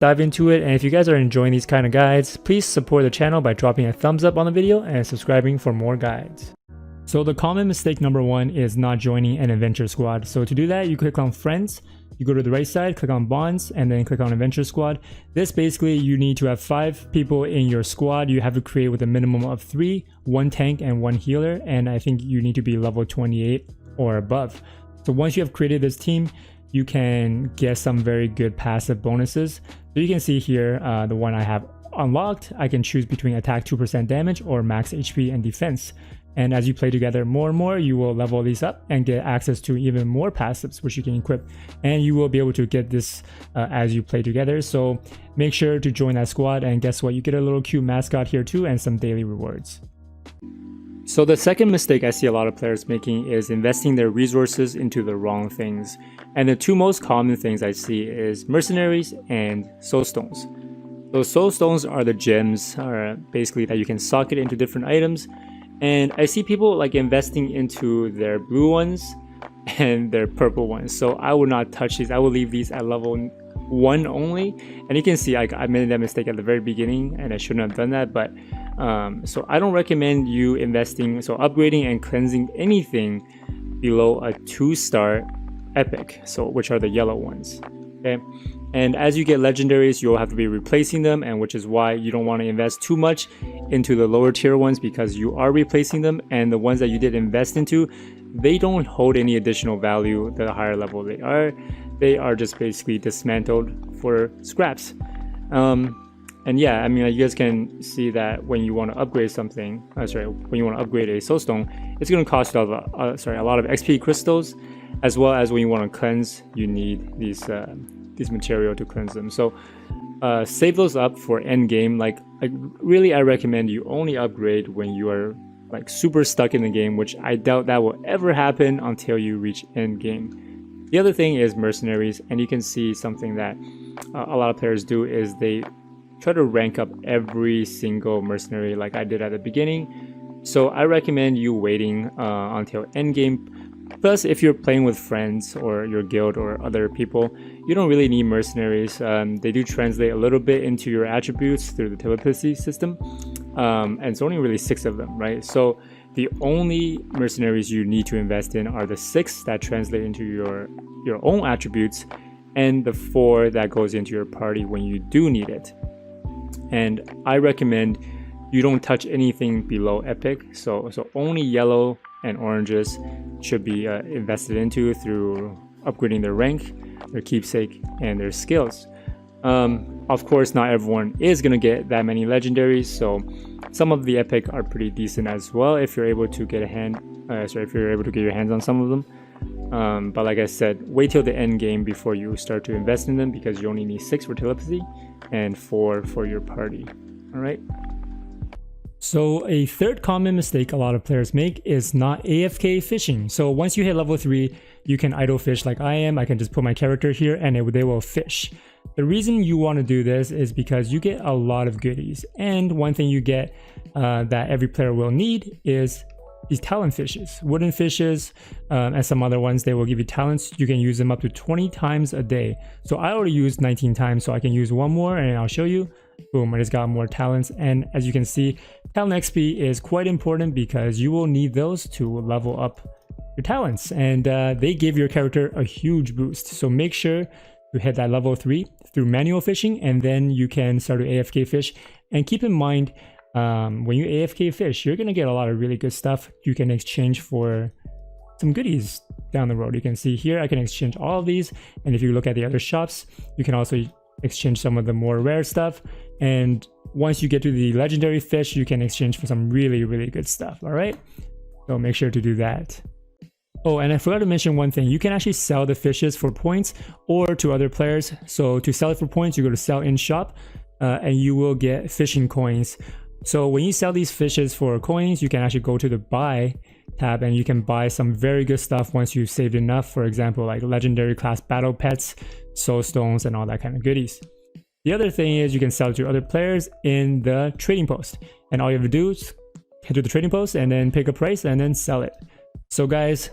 dive into it. And if you guys are enjoying these kind of guides, please support the channel by dropping a thumbs up on the video and subscribing for more guides. So the common mistake number one is not joining an adventure squad. So to do that, you click on friends, you go to the right side, click on bonds, and then click on adventure squad. This basically, you need to have 5 people in your squad. You have to create with a minimum of 3, 1 tank and 1 healer. And I think you need to be level 28 or above. So once you have created this team, you can get some very good passive bonuses. So you can see here, the one I have unlocked, I can choose between attack 2% damage or max HP and defense. And as you play together more and more, you will level these up and get access to even more passives, which you can equip. And you will be able to get this as you play together. So make sure to join that squad, and guess what? You get a little cute mascot here too and some daily rewards. So the second mistake I see a lot of players making is investing their resources into the wrong things. And the 2 most common things I see is mercenaries and soul stones. So soul stones are the gems, basically that you can socket into different items. And I see people like investing into their blue ones and their purple ones. So I would not touch these. I will leave these at level 1 only. And you can see I made that mistake at the very beginning and I shouldn't have done that. But so I don't recommend you investing, so upgrading and cleansing anything below a 2-star epic, so which are the yellow ones. Okay. And as you get legendaries, you'll have to be replacing them, and which is why you don't want to invest too much into the lower tier ones, because you are replacing them, and the ones that you did invest into, they don't hold any additional value the higher level they are just basically dismantled for scraps. And yeah, I mean, you guys can see that when you want to upgrade something, when you want to upgrade a soulstone, it's going to cost you a lot of XP crystals, as well as when you want to cleanse, you need these material to cleanse them. So save those up for end game. Like really, I recommend you only upgrade when you are like super stuck in the game, which I doubt that will ever happen until you reach end game. The other thing is mercenaries, and you can see something that a lot of players do is they try to rank up every single mercenary like I did at the beginning. So I recommend you waiting until end game. Plus, if you're playing with friends or your guild or other people, you don't really need mercenaries. They do translate a little bit into your attributes through the telepathy system, and it's only really 6 of them, right? So the only mercenaries you need to invest in are the 6 that translate into your own attributes, and the 4 that goes into your party when you do need it. And I recommend you don't touch anything below epic. So only yellow and oranges should be invested into through upgrading their rank, their keepsake, and their skills. Of course, not everyone is going to get that many legendaries, so some of the epic are pretty decent as well if you're able to get your hands on some of them. But like I said, wait till the end game before you start to invest in them, because you only need 6 for telepathy and 4 for your party. All right. So a third common mistake a lot of players make is not AFK fishing. So once you hit level 3, you can idle fish like I am. I can just put my character here and they will fish. The reason you want to do this is because you get a lot of goodies. And one thing you get that every player will need is these talent fishes. Wooden fishes and some other ones, they will give you talents. You can use them up to 20 times a day. So I already used 19 times, so I can use one more and I'll show you. Boom, I just got more talents. And as you can see, talent XP is quite important because you will need those to level up your talents, and they give your character a huge boost. So make sure to hit that level 3 through manual fishing, and then you can start to AFK fish. And keep in mind, when you AFK fish, you're gonna get a lot of really good stuff you can exchange for some goodies down the road. You can see here I can exchange all of these, and if you look at the other shops, you can also exchange some of the more rare stuff. And once you get to the legendary fish, you can exchange for some really good stuff. All right, so make sure to do that. Oh, and I forgot to mention one thing. You can actually sell the fishes for points or to other players. So to sell it for points, you go to sell in shop, and you will get fishing coins. So when you sell these fishes for coins, you can actually go to the buy tab and you can buy some very good stuff once you've saved enough. For example, like legendary class battle pets, soul stones, and all that kind of goodies. The other thing is you can sell to other players in the trading post, and all you have to do is head to the trading post and then pick a price and then sell it. So guys,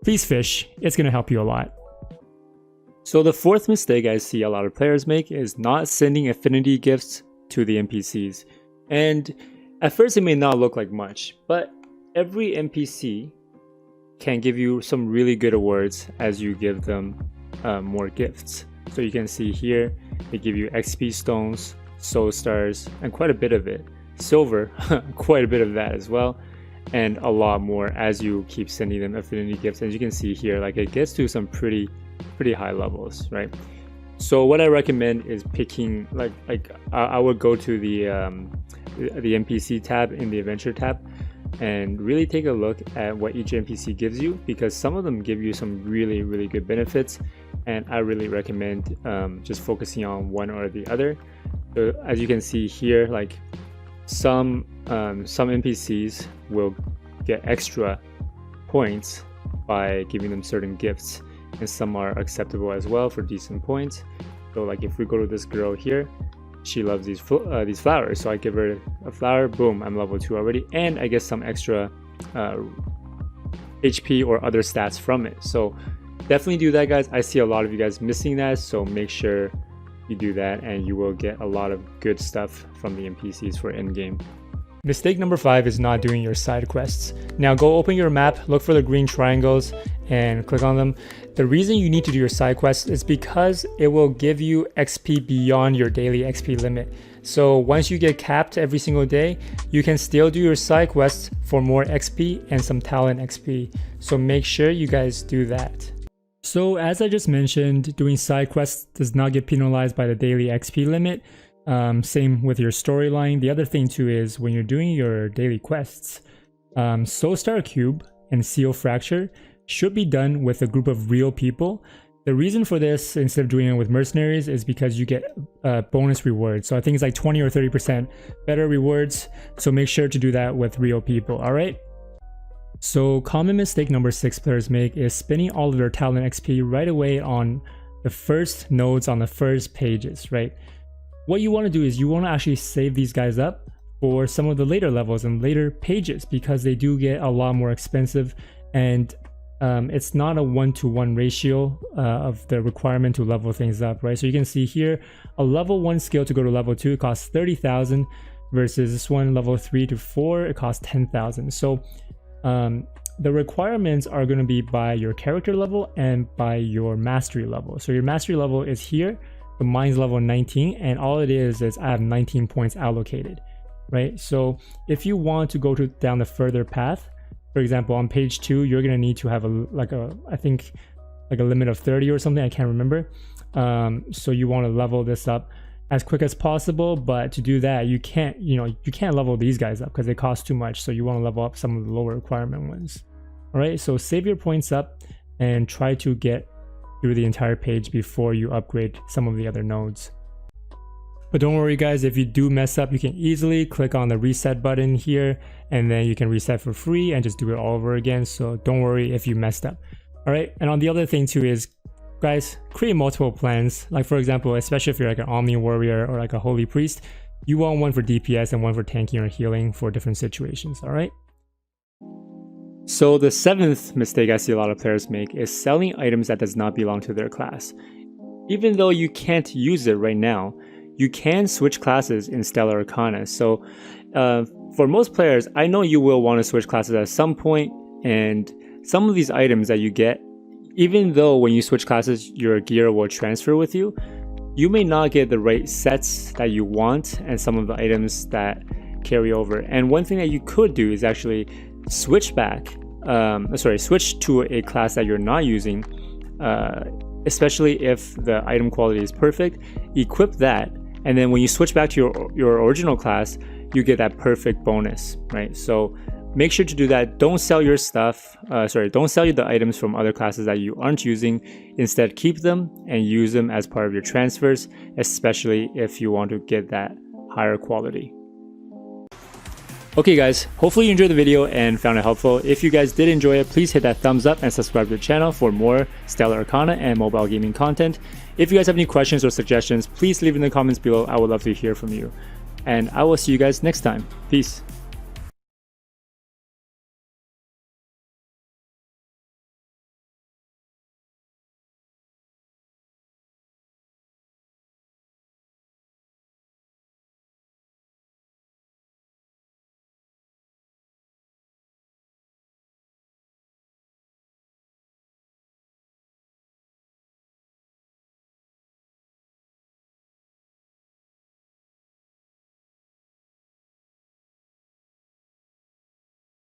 please fish. It's going to help you a lot. So the fourth mistake I see a lot of players make is not sending affinity gifts to the NPCs. And at first it may not look like much, but every NPC can give you some really good awards as you give them more gifts. So you can see here, they give you XP stones, soul stars, and quite a bit of it. Silver, quite a bit of that as well, and a lot more as you keep sending them affinity gifts. As you can see here, like it gets to some pretty high levels, right? So what I recommend is picking like I would go to the NPC tab in the adventure tab and really take a look at what each NPC gives you, because some of them give you some really good benefits, and I really recommend just focusing on one or the other. So as you can see here, like some NPCs will get extra points by giving them certain gifts, and some are acceptable as well for decent points. So like if we go to this girl here, she loves these flowers, so I give her a flower, boom, I'm level 2 already, and I get some extra HP or other stats from it. So definitely do that, guys. I see a lot of you guys missing that, so make sure you do that and you will get a lot of good stuff from the NPCs for endgame. Mistake number 5 is not doing your side quests. Now go open your map, look for the green triangles and click on them. The reason you need to do your side quests is because it will give you XP beyond your daily XP limit. So once you get capped every single day, you can still do your side quests for more XP and some talent XP. So make sure you guys do that. So as I just mentioned, doing side quests does not get penalized by the daily XP limit. Same with your storyline. The other thing too is when you're doing your daily quests, Soul Star Cube and Seal Fracture should be done with a group of real people. The reason for this, instead of doing it with mercenaries, is because you get bonus rewards. So I think it's like 20 or 30% better rewards. So make sure to do that with real people, all right? So common mistake number 6 players make is spending all of their talent XP right away on the first nodes on the first pages, right? What you want to do is you want to actually save these guys up for some of the later levels and later pages, because they do get a lot more expensive, and it's not a 1-to-1 ratio of the requirement to level things up, right? So you can see here, a level 1 skill to go to level 2 costs 30,000 versus this one, level 3 to 4, it costs 10,000. So the requirements are going to be by your character level and by your mastery level. So your mastery level is here, but mine's level 19, and all it is I have 19 points allocated, right? So if you want to go down the further path, for example, on page 2, you're going to need to have I think like a limit of 30 or something, I can't remember. So you want to level this up as quick as possible, but to do that, you can't level these guys up because they cost too much. So you want to level up some of the lower requirement ones. All right, so save your points up and try to get through the entire page before you upgrade some of the other nodes. But don't worry guys, if you do mess up, you can easily click on the reset button here, and then you can reset for free and just do it all over again. So don't worry if you messed up. All right, and on the other thing too is, guys, create multiple plans. Like for example, especially if you're like an Omni Warrior or like a Holy Priest, you want one for DPS and one for tanking or healing for different situations, all right? So the 7th mistake I see a lot of players make is selling items that does not belong to their class. Even though you can't use it right now, you can switch classes in Stella Arcana. So for most players, I know you will want to switch classes at some point, and some of these items that you get, even though when you switch classes, your gear will transfer with you, you may not get the right sets that you want and some of the items that carry over. And one thing that you could do is actually switch to a class that you're not using, especially if the item quality is perfect. Equip that, and then when you switch back to your original class, you get that perfect bonus, right? So make sure to do that. Don't sell your stuff, don't sell the items from other classes that you aren't using. Instead, keep them and use them as part of your transfers, especially if you want to get that higher quality. Okay guys, hopefully you enjoyed the video and found it helpful. If you guys did enjoy it, please hit that thumbs up and subscribe to the channel for more Stella Arcana and mobile gaming content. If you guys have any questions or suggestions, please leave in the comments below. I would love to hear from you. And I will see you guys next time. Peace.